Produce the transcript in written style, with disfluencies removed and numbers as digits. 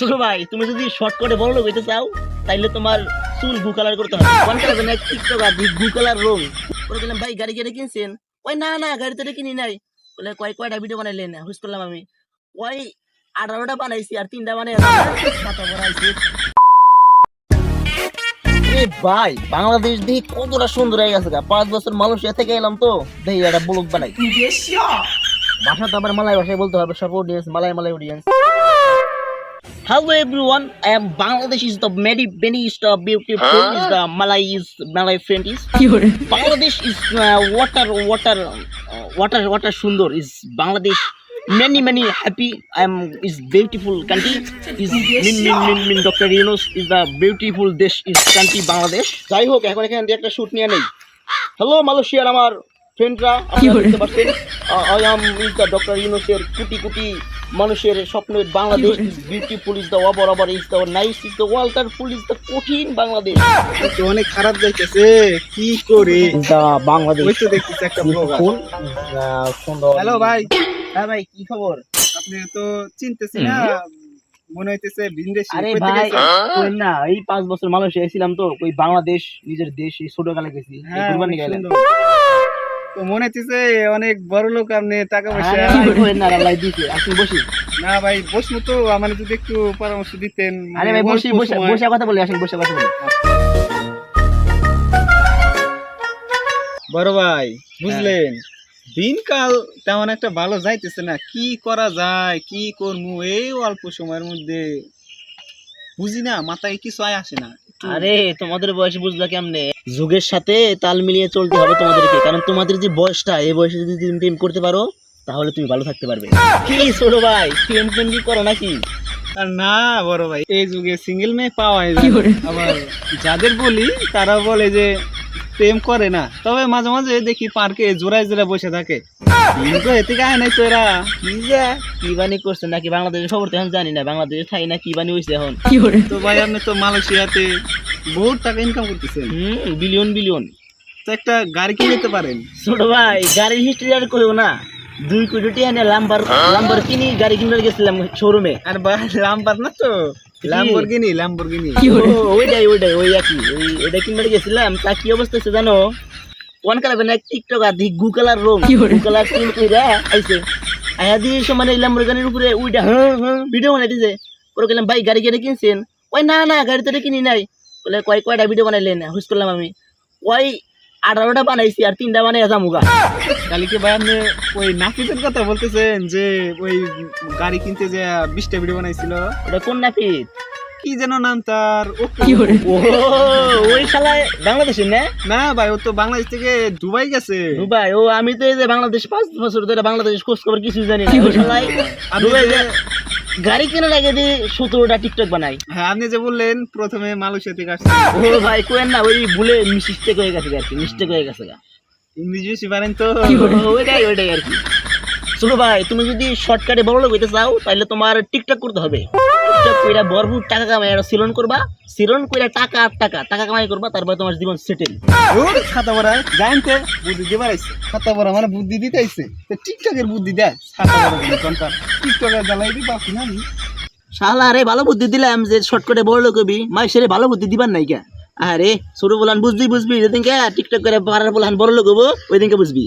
ছোট ভাই তুমি যদি শর্টকাটে বড় লোক হইতে চাও তাইলে তোমার চুল ব্লু কালার করতে হবে। কোন কালার না টিকটক আর ব্লু কালার রং করে দিলাম। ভাই গাড়ি কেটে কিনছেন? ওই না না গাড়ি তো কিনি নাই। বলে কয়টা ভিডিও বানাইলেন? হুস করলাম আমি ওই 18টা বানাইছি আর 3টা বানাই খাতা ভরাইছি। এ ভাই বাংলাদেশ দিয়ে কতটা সুন্দর হয়ে গেছে। 5 বছর মালয়েশিয়া থেকে এলাম তো দেখি একটা ব্লগ বানাই। ভাষা তো আবার মালয় ভাষায় বলতে হবে, সব audience Malay audience. Hello everyone, I am Bangladesh is the many is the beautiful is the Malay friend is Bangladesh is water sundor is Bangladesh many happy I am is beautiful country is min Dr. Yunus is the beautiful desh is country Bangladesh. যাই হোক এখন এখান থেকে একটা shoot নিয়ে নেই। Hello মালয়েশিয়ার আমার ফ্রেন্ডরা, আপনারা দেখতে পাচ্ছেন I am is the doctor ইউনুসের কোটি মানুষের স্বপ্নের Bangladesh is beautiful is the over is the nice is the wonderful is the কঠিন বাংলাদেশ। তো অনেক খারাপ যাইতেছে কি করে দ্য বাংলাদেশ ওই তো দেখতেছি একটা ব্লগ সুন্দর। হ্যালো ভাই, হ্যাঁ ভাই কি খবর? আপনি তো চিনতেছি না, মনে হইতেছে ভিনদেশী। আরে কইতে ভাই গেছেন? কই না, এই 5 বছর মালয়েশিয়া ছিলাম তো ওই বাংলাদেশ নিজের দেশ এই ছোটকালে গেছি হ্যাঁ, কুরবানি অনেক গেলাম। সুন্দর। তো মনে হইতেছে অনেক বড় লোক, আপনি টাকা পয়সা। আরে ভাই কই না আল্লাহ দিছে, আসুন বসি। না ভাই বসবো তো, আমার যদি একটু পরামর্শ দিতেন। আরে ভাই বসি অল্প সময়। বসে কথা বলি, আসেন বসে কথা বলি। বড় ভাই বুঝলেন, দিনকাল তেমন একটা ভালো যাইতেছে না, কি করা যায় কি করবো এই অল্প সময়ের মধ্যে বুঝি না, মাথায় কিছু আসে না। আরে তোমাদের বয়স বুঝলা কেমনে? যুগের সাথে তাল মিলিয়ে চলতে হবে তোমাদেরকে, কারণ তোমাদের যে বয়সটা এই বয়সে যদি তুমি প্রেম করতে পারো তাহলে তুমি ভালো থাকতে পারবে। কি ছোট ভাই প্রেম কি করো নাকি? আর না বড় ভাই, এই যুগে সিঙ্গেল মেয়ে পাওয়া যায়, আবার যাদের বলি তারা বলে যে প্রেম করে না, তবে মাঝে মাঝে দেখি পার্কে জোড়ায় বসে থাকে। কিন্তু এতে গায়ে নাই তো এরা কি বানি করছে নাকি বাংলাদেশের খবর তো এখন জানি না, বাংলাদেশে থাই না কি বানি হয়েছে এখন। তো ভাই আপনি তো মালয়েশিয়াতে বহুত টাকা ইনকাম করতেছেন, বিলিয়ন। তো একটা গাড়ি কিনে নিতে পারেন। ছোট ভাই গাড়ির হিস্ট্রি আর কইও না, 2 কোটি টাকা নিয়ে লাম্বার কিনি গাড়ি কিনতে গেছিলাম শোরুমে। আর ভাই লাম্বার না তো, ল্যাম্বরগিনি ওইটাই ওই একই ওইটা কিনতে গেছিলাম। তা কি অবস্থা হচ্ছে জানো? কোন কালার না টিকটক আর গু কালার রং গু কালার চুল কইরা আইছে আয়া দিয়ে সমানে ল্যাম্বরগিনির উপরে ওইটা ভিডিও বানাই দিছে। পরে গেলাম ভাই গাড়ি কেটে কিনছেন? ওই না না গাড়ি তো কিনি নাই। বলে কয়টা ভিডিও বানাইলেন? হুস করলাম আমি ওই 18টা বানাইছি আর 3টা বানাই যামুগা। কালকে ভাই আপনি ওই নাফিসের কথা বলতেছেন যে ওই গাড়ি কিনতে যে 20টা ভিডিও বানাইছিল? ওটা কোন নাপিত? কি যেন নাম তার? ও ওই শালায় বাংলাদেশের না? না ভাই, ও তো বাংলাদেশ থেকে দুবাই গেছে। দুবাই? ও আমি তো এই যে বাংলাদেশ 5 বছর ধরে বাংলাদেশ খোঁজ খবর কিছু জানি না। ওই শালায় দুবাই গাড়ি কেনার আগে দিয়ে 17টা টিকটক বানাই। হ্যাঁ, আপনি যে বললেন প্রথমে মালয়েশিয়া থেকে আসছে। ও ভাই কোয়েন না, ওই ভুলে মিস্টেক হয়ে গেছে আর কি, মিস্টেক হয়ে গেছে গা। ইংলিশ বেশি পারেন তো। ওইটাই আর কি। ছোট ভাই তুমি যদি শর্টকাটে বড় লোক হইতে চাও তাহলে তোমার টিকটক করতে হবে। টিকটক কইরা ভরপুর টাকা কামাই আর সিলন করবা, সিলন কইরা টাকা কামাই করবা, তারপর তোমার জীবন সেটেল। ওর খাতা পড়া জানতে বুদ্ধি দিবার আইছে, খাতা পড়া মানে বুদ্ধি দিতে আইছে, তো টিকটকের বুদ্ধি দেয় খাতা পড়া কোন সন্তান টিকটকের জ্বালাই দি পাচ্ছি না আমি। শালা রে ভালো বুদ্ধি দিলাম যে শর্টকাটে বড় লোক হবি, মাইশেরে ভালো বুদ্ধি দিবার নাই কা। আরে ছোট বলান বুঝবি যেদিনকে টিকটক করে পাড়ার বলান বড় লোক হবো ওই দিনকে বুঝবি।